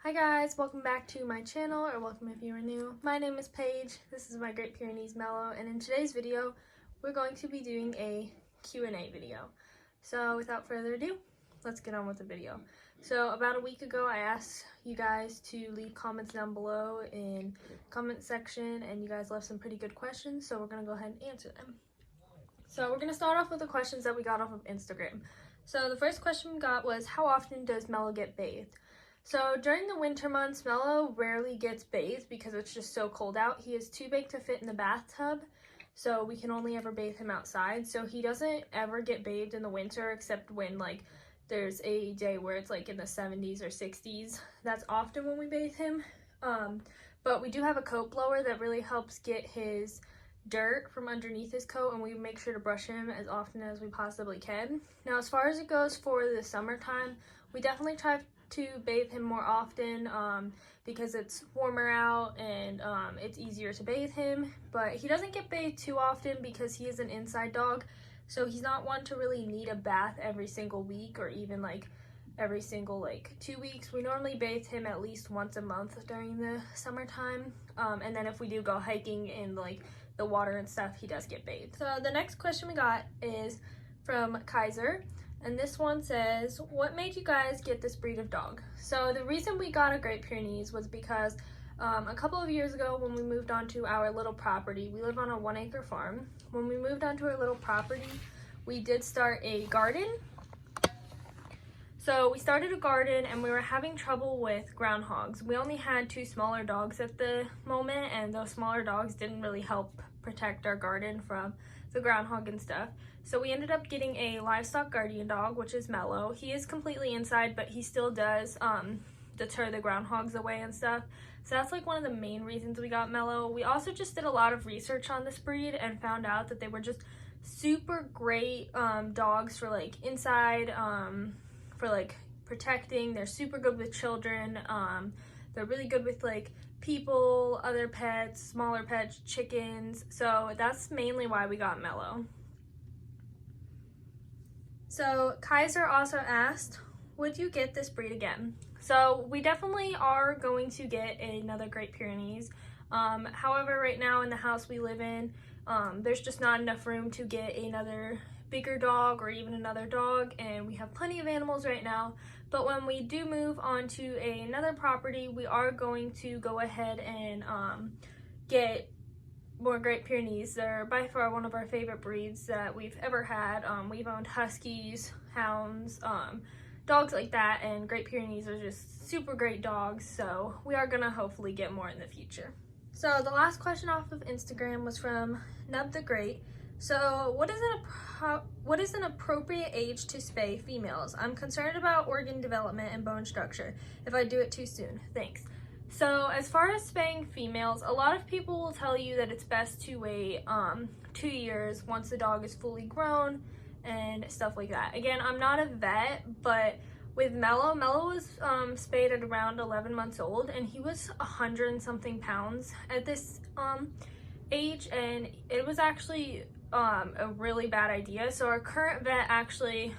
Hi guys, welcome back to my channel, or welcome if you are new. My name is Paige, this is my Great Pyrenees Mellow, and in today's video, we're going to be doing a Q&A video. So without further ado, let's get on with the video. So about a week ago, I asked you guys to leave comments down below in the comment section, and you guys left some pretty good questions, so we're going to go ahead and answer them. So we're going to start off with the questions that we got off of Instagram. So the first question we got was, how often does Mellow get bathed? So during the winter months, Mellow rarely gets bathed because it's just so cold out. He is too big to fit in the bathtub, so we can only ever bathe him outside. So he doesn't ever get bathed in the winter except when there's a day where it's in the 70s or 60s. That's often when we bathe him. But we do have a coat blower that really helps get his dirt from underneath his coat, and we make sure to brush him as often as we possibly can. Now, as far as it goes for the summertime, we definitely try to bathe him more often because it's warmer out and it's easier to bathe him, but he doesn't get bathed too often because he is an inside dog, so he's not one to really need a bath every single week or even every single 2 weeks. We normally bathe him at least once a month during the summertime, and then if we do go hiking in the water and stuff, he does get bathed. So the next question we got is from Kaiser. And this one says, what made you guys get this breed of dog? So the reason we got a Great Pyrenees was because a couple of years ago when we moved onto our little property, we live on a 1-acre farm. When we moved onto our little property, we did start a garden. So we started a garden and we were having trouble with groundhogs. We only had 2 smaller dogs at the moment, and those smaller dogs didn't really help protect our garden from the groundhog and stuff. So we ended up getting a livestock guardian dog, which is Mellow. He is completely inside, but he still does deter the groundhogs away and stuff. So that's one of the main reasons we got Mellow. We also just did a lot of research on this breed and found out that they were just super great dogs for inside, for protecting. They're super good with children. They're really good with people, other pets, smaller pets, chickens. So that's mainly why we got Mellow. So Kaiser also asked, would you get this breed again? So we definitely are going to get another Great Pyrenees. However, right now in the house we live in, there's just not enough room to get another bigger dog or even another dog, and we have plenty of animals right now. But when we do move on to another property, we are going to go ahead and get more Great Pyrenees. They're by far one of our favorite breeds that we've ever had. We've owned Huskies, Hounds, dogs like that, and Great Pyrenees are just super great dogs, so we are gonna hopefully get more in the future. So the last question off of Instagram was from Nub the Great. So what is an appropriate age to spay females? I'm concerned about organ development and bone structure if I do it too soon. Thanks. So as far as spaying females, a lot of people will tell you that it's best to wait 2 years once the dog is fully grown and stuff like that. Again, I'm not a vet, but with Mellow was spayed at around 11 months old, and he was 100 and something pounds at this age, and it was actually a really bad idea. So our current vet actually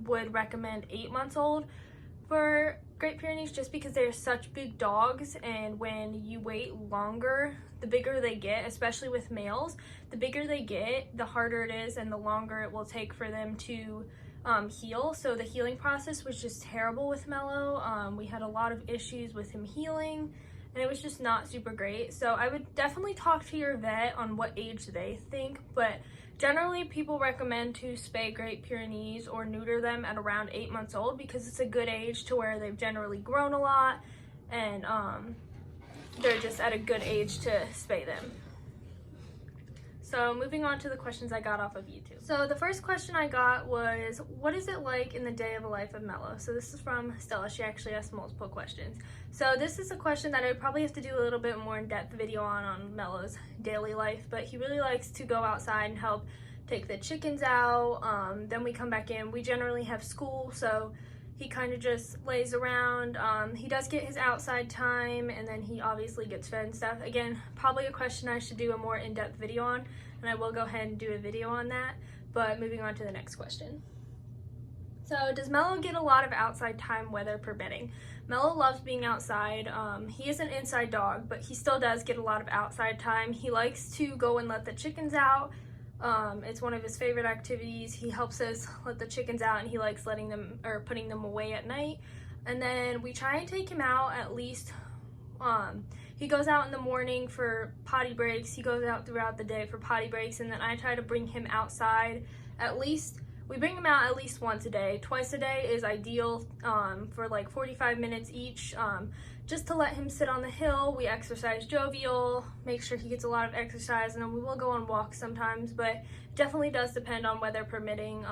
would recommend 8 months old for Great Pyrenees, just because they're such big dogs, and when you wait longer, the bigger they get, especially with males, the bigger they get, the harder it is and the longer it will take for them to heal. So the healing process was just terrible with Mellow. We had a lot of issues with him healing, and it was just not super great. So I would definitely talk to your vet on what age they think, but generally people recommend to spay Great Pyrenees or neuter them at around 8 months old, because it's a good age to where they've generally grown a lot, and they're just at a good age to spay them. So moving on to the questions I got off of YouTube. So the first question I got was, what is it like in the day of a life of Mellow? So this is from Stella. She actually asked multiple questions. So this is a question that I would probably have to do a little bit more in-depth video on Mellow's daily life, but he really likes to go outside and help take the chickens out. Then we come back in. We generally have school, so he kind of just lays around. He does get his outside time, and then he obviously gets fed and stuff. Again, probably a question I should do a more in-depth video on, and I will go ahead and do a video on that. But moving on to the next question. So does Mellow get a lot of outside time, weather permitting? Mellow loves being outside. He is an inside dog, but he still does get a lot of outside time. He likes to go and let the chickens out. It's one of his favorite activities. He helps us let the chickens out, and he likes letting them or putting them away at night. And then we try and take him out at least. He goes out in the morning for potty breaks. He goes out throughout the day for potty breaks, and then I try to bring him outside at least. We bring him out at least once a day. Twice a day is ideal for like 45 minutes each, just to let him sit on the hill. We exercise Jovial, make sure he gets a lot of exercise, and then we will go on walks sometimes, but it definitely does depend on weather permitting.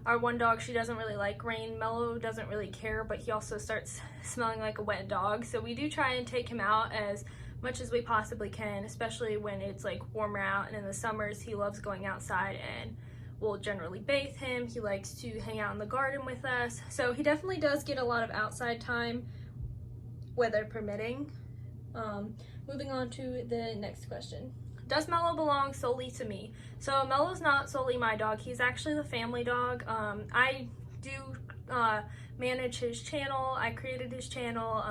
Our one dog, she doesn't really like rain. Mellow doesn't really care, but he also starts smelling like a wet dog. So we do try and take him out as much as we possibly can, especially when it's like warmer out, and in the summers he loves going outside, and we'll generally bathe him. He likes to hang out in the garden with us. So he definitely does get a lot of outside time, weather permitting. Moving on to the next question. Does Mellow belong solely to me? So Mellow's not solely my dog. He's actually the family dog. I do manage his channel. I created his channel.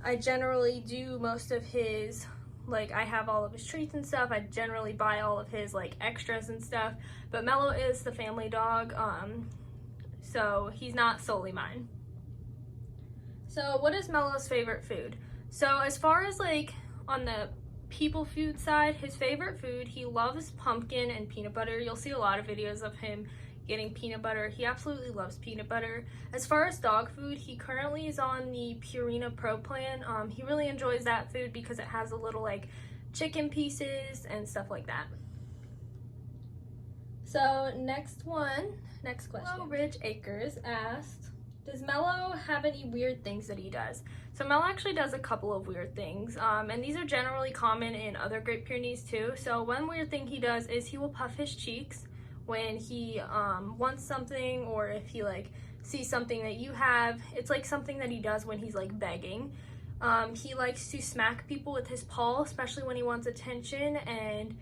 I generally do most of his, like, I have all of his treats and stuff. I generally buy all of his like extras and stuff, but Mellow is the family dog, so he's not solely mine. So what is Mellow's favorite food? So as far as like on the people food side, his favorite food, he loves pumpkin and peanut butter. You'll see a lot of videos of him getting peanut butter. He absolutely loves peanut butter. As far as dog food, he currently is on the Purina Pro plan. He really enjoys that food because it has a little like chicken pieces and stuff like that. So next question. Mellow Ridge Acres asked, does Mellow have any weird things that he does? So Mellow actually does a couple of weird things, and these are generally common in other Great Pyrenees too. So one weird thing he does is he will puff his cheeks when he wants something, or if he like sees something that you have. It's like something that he does when he's like begging. He likes to smack people with his paw, especially when he wants attention, and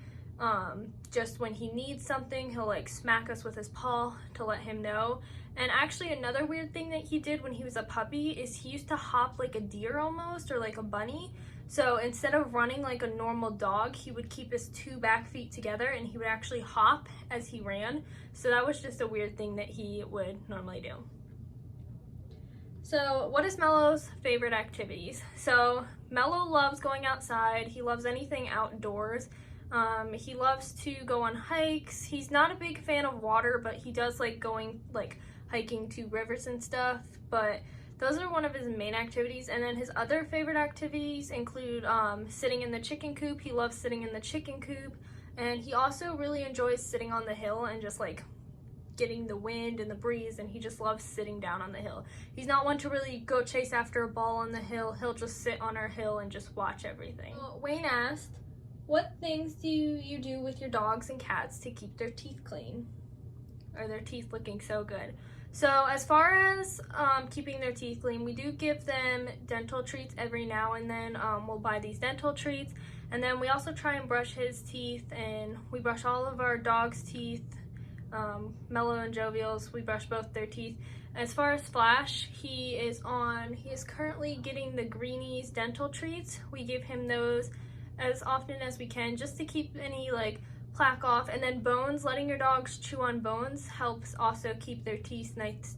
just when he needs something, he'll like smack us with his paw to let him know. And actually another weird thing that he did when he was a puppy is he used to hop like a deer almost, or like a bunny. So instead of running like a normal dog, he would keep his two back feet together, and he would actually hop as he ran. So that was just a weird thing that he would normally do. So what is Mellow's favorite activities? So Mellow loves going outside. He loves anything outdoors. He loves to go on hikes. He's not a big fan of water, but he does like going like hiking to rivers and stuff, but those are one of his main activities. And then his other favorite activities include sitting in the chicken coop. He loves sitting in the chicken coop, and he also really enjoys sitting on the hill and just like getting the wind and the breeze, and he just loves sitting down on the hill. He's not one to really go chase after a ball on the hill. He'll just sit on our hill and just watch everything. Wayne asked, what things do you do with your dogs and cats to keep their teeth clean, or their teeth looking so good? So as far as keeping their teeth clean, we do give them dental treats every now and then. We'll buy these dental treats, and then we also try and brush his teeth, and we brush all of our dogs' teeth. Mellow and Jovial's, we brush both their teeth. As far as Flash, he is currently getting the Greenies dental treats. We give him those as often as we can, just to keep any like plaque off. And then Bones, letting your dogs chew on Bones helps also keep their teeth nice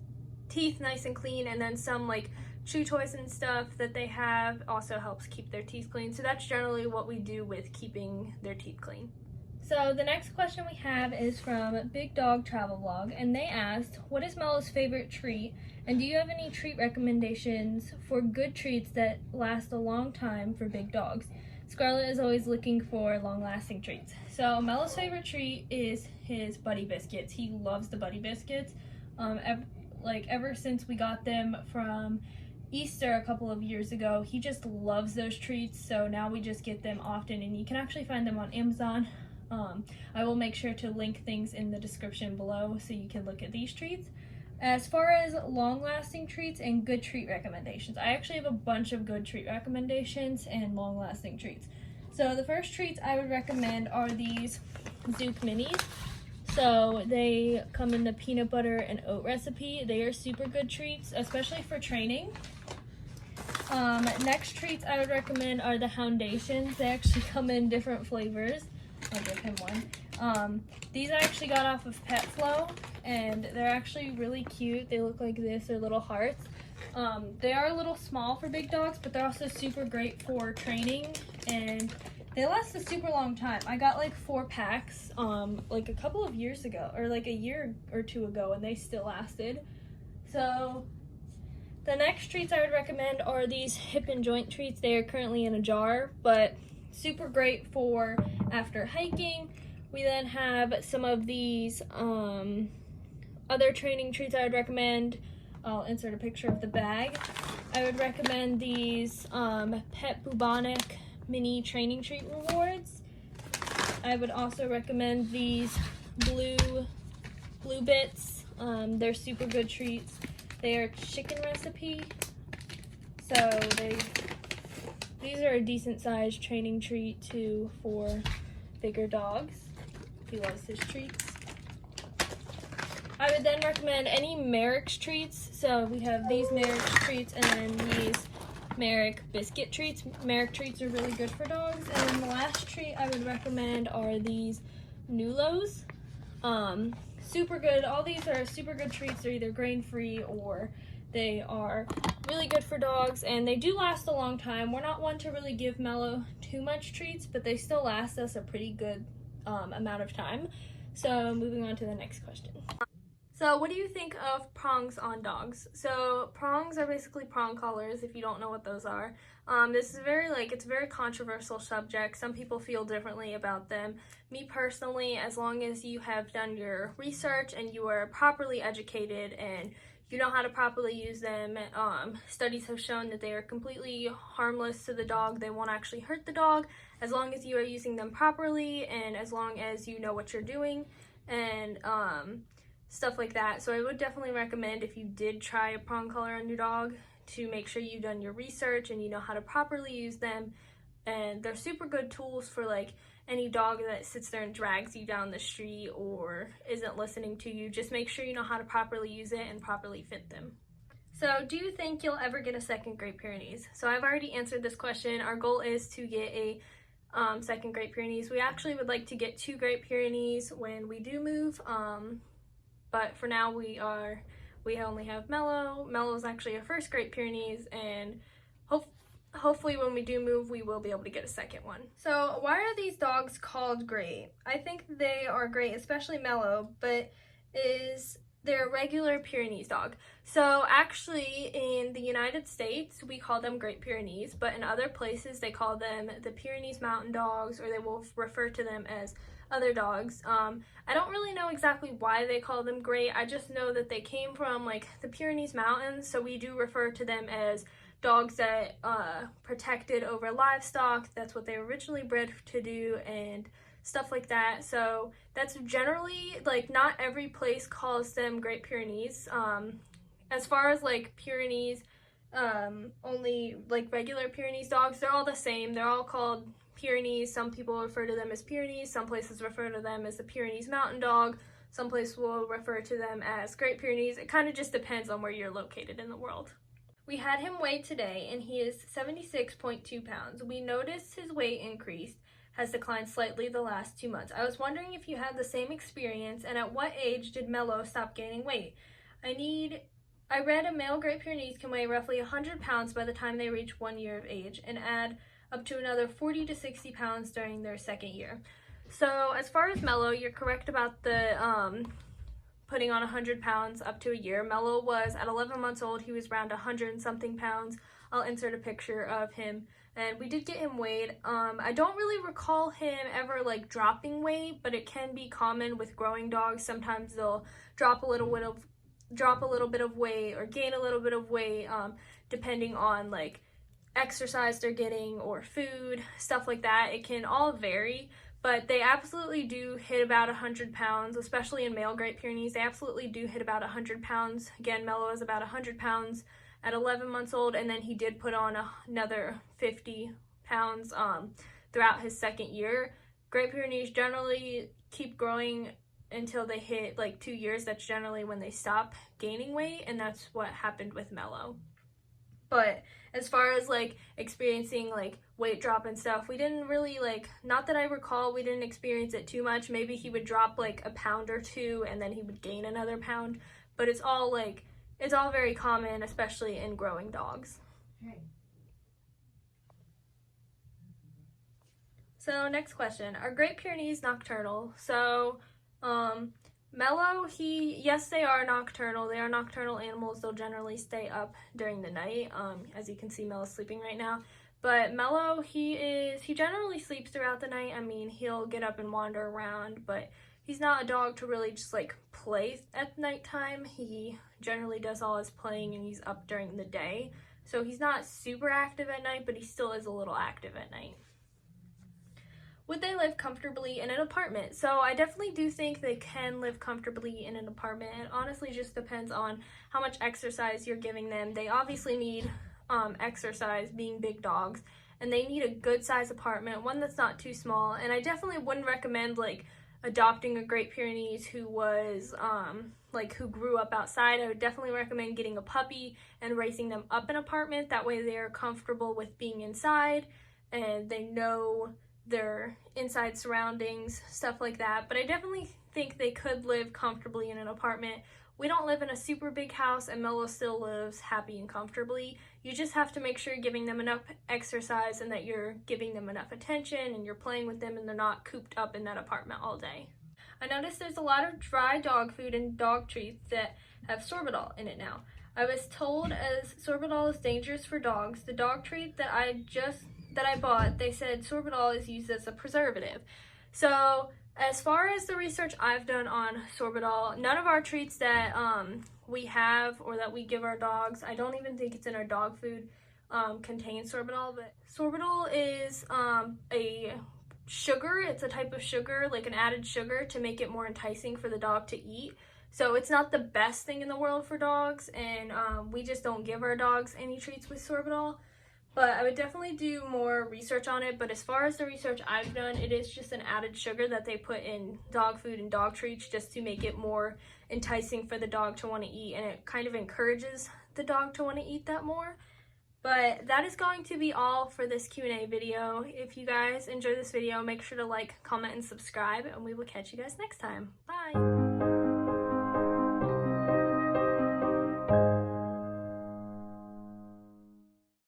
and clean. And then some like chew toys and stuff that they have also helps keep their teeth clean. So that's generally what we do with keeping their teeth clean. So the next question we have is from Big Dog Travel Vlog, and they asked, what is Mellow's favorite treat, and do you have any treat recommendations for good treats that last a long time for big dogs? Scarlett is always looking for long-lasting treats. So Mellow's favorite treat is his Buddy Biscuits. He loves the Buddy Biscuits. Ever since we got them from Easter a couple of years ago, he just loves those treats, so now we just get them often, and you can actually find them on Amazon. I will make sure to link things in the description below so you can look at these treats. As far as long-lasting treats and good treat recommendations, I actually have a bunch of good treat recommendations and long-lasting treats. So the first treats I would recommend are these Zook Minis. So they come in the peanut butter and oat recipe. They are super good treats, especially for training. Next treats I would recommend are the Houndations. They actually come in different flavors. I'll give him one. These I actually got off of PetFlow, and they're actually really cute. They look like this, they're little hearts. They are a little small for big dogs, but they're also super great for training, and they last a super long time. I got like 4 packs like a couple of years ago, or like a year or 2 ago, and they still lasted. So the next treats I would recommend are these hip and joint treats. They are currently in a jar, but super great for after hiking. We then have some of these other training treats I would recommend. I'll insert a picture of the bag. I would recommend these Pet Bubonic mini training treat rewards. I would also recommend these blue bits. They're super good treats. They are chicken recipe, so these are a decent sized training treat too for bigger dogs. He loves his treats. I would then recommend any Merrick's treats. So we have these Merrick's treats and then these Merrick biscuit treats. Merrick treats are really good for dogs. And then the last treat I would recommend are these Nulos. Super good. All these are super good treats. They're either grain-free or they are really good for dogs, and they do last a long time. We're not one to really give Mellow too much treats, but they still last us a pretty good amount of time. So moving on to the next question. So what do you think of prongs on dogs? So prongs are basically prong collars, if you don't know what those are. This is it's a very controversial subject. Some people feel differently about them. Me personally, as long as you have done your research and you are properly educated and you know how to properly use them, studies have shown that they are completely harmless to the dog. They won't actually hurt the dog as long as you are using them properly and as long as you know what you're doing and stuff like that. So I would definitely recommend, if you did try a prong collar on your dog, to make sure you've done your research and you know how to properly use them. And they're super good tools for like any dog that sits there and drags you down the street or isn't listening to you. Just make sure you know how to properly use it and properly fit them. So do you think you'll ever get a second Great Pyrenees? So I've already answered this question. Our goal is to get a second Great Pyrenees. We actually would like to get 2 Great Pyrenees when we do move. But for now we only have Mellow. Mellow is actually our first Great Pyrenees, and hopefully when we do move we will be able to get a second one. So why are these dogs called great? I think they are great, especially Mellow, but they're a regular Pyrenees dog. So actually in the United States we call them Great Pyrenees, but in other places they call them the Pyrenees Mountain Dogs, or they will refer to them as other dogs. I don't really know exactly why they call them great. I just know that they came from like the Pyrenees Mountains, so we do refer to them as dogs that protected over livestock. That's what they were originally bred to do and stuff like that. So that's generally, like, not every place calls them Great Pyrenees. As far as like Pyrenees, only like regular Pyrenees dogs, they're all the same. They're all called Pyrenees. Some people refer to them as Pyrenees. Some places refer to them as the Pyrenees Mountain Dog. Some places will refer to them as Great Pyrenees. It kind of just depends on where you're located in the world. We had him weigh today, and he is 76.2 pounds. We noticed his weight has declined slightly the last 2 months. I was wondering if you had the same experience, and at what age did Mellow stop gaining weight? I read a male Great Pyrenees can weigh roughly 100 pounds by the time they reach 1 year of age and add up to another 40 to 60 pounds during their second year. So as far as Mellow, you're correct about the putting on 100 pounds up to a year. Mellow was, at 11 months old, he was around 100 and something pounds. I'll insert a picture of him. And we did get him weighed. I don't really recall him ever like dropping weight, but it can be common with growing dogs. Sometimes they'll drop a little bit of weight or gain a little bit of weight, depending on like exercise they're getting or food, stuff like that. It can all vary, but they absolutely do hit about 100 pounds, especially in male Great Pyrenees. They absolutely do hit about 100 pounds. Again, Mellow is about 100 pounds at 11 months old, and then he did put on another 50 pounds throughout his second year. Great Pyrenees generally keep growing until they hit like 2 years. That's generally when they stop gaining weight, and that's what happened with Mellow. But as far as like experiencing like weight drop and stuff, we didn't really like, not that I recall, we didn't experience it too much. Maybe he would drop like a pound or two and then he would gain another pound, but it's all very common, especially in growing dogs. Okay. So next question, are Great Pyrenees nocturnal? So Mellow, yes, they are nocturnal. They are nocturnal animals. They'll generally stay up during the night. As you can see, Mellow's sleeping right now. But Mellow, he generally sleeps throughout the night. I mean, he'll get up and wander around, but he's not a dog to really just like play at nighttime. He generally does all his playing and he's up during the day. So he's not super active at night, but he still is a little active at night. Would they live comfortably in an apartment? So I definitely do think they can live comfortably in an apartment. It honestly just depends on how much exercise you're giving them. They obviously need exercise, being big dogs, and they need a good size apartment, one that's not too small. And I definitely wouldn't recommend like adopting a Great Pyrenees who was who grew up outside. I would definitely recommend getting a puppy and raising them up in an apartment. That way they're comfortable with being inside and they know their inside surroundings, stuff like that. But I definitely think they could live comfortably in an apartment. We don't live in a super big house and Mellow still lives happy and comfortably. You just have to make sure you're giving them enough exercise and that you're giving them enough attention and you're playing with them and they're not cooped up in that apartment all day. I noticed there's a lot of dry dog food and dog treats that have sorbitol in it now. I was told as sorbitol is dangerous for dogs. The dog treat that I bought, they said sorbitol is used as a preservative. So as far as the research I've done on sorbitol, none of our treats that we have or that we give our dogs, I don't even think it's in our dog food, contain sorbitol. But sorbitol is a sugar. It's a type of sugar, like an added sugar to make it more enticing for the dog to eat. So it's not the best thing in the world for dogs, and we just don't give our dogs any treats with sorbitol. But I would definitely do more research on it. But as far as the research I've done, it is just an added sugar that they put in dog food and dog treats just to make it more enticing for the dog to want to eat. And it kind of encourages the dog to want to eat that more. But that is going to be all for this Q&A video. If you guys enjoyed this video, make sure to like, comment, and subscribe. And we will catch you guys next time. Bye!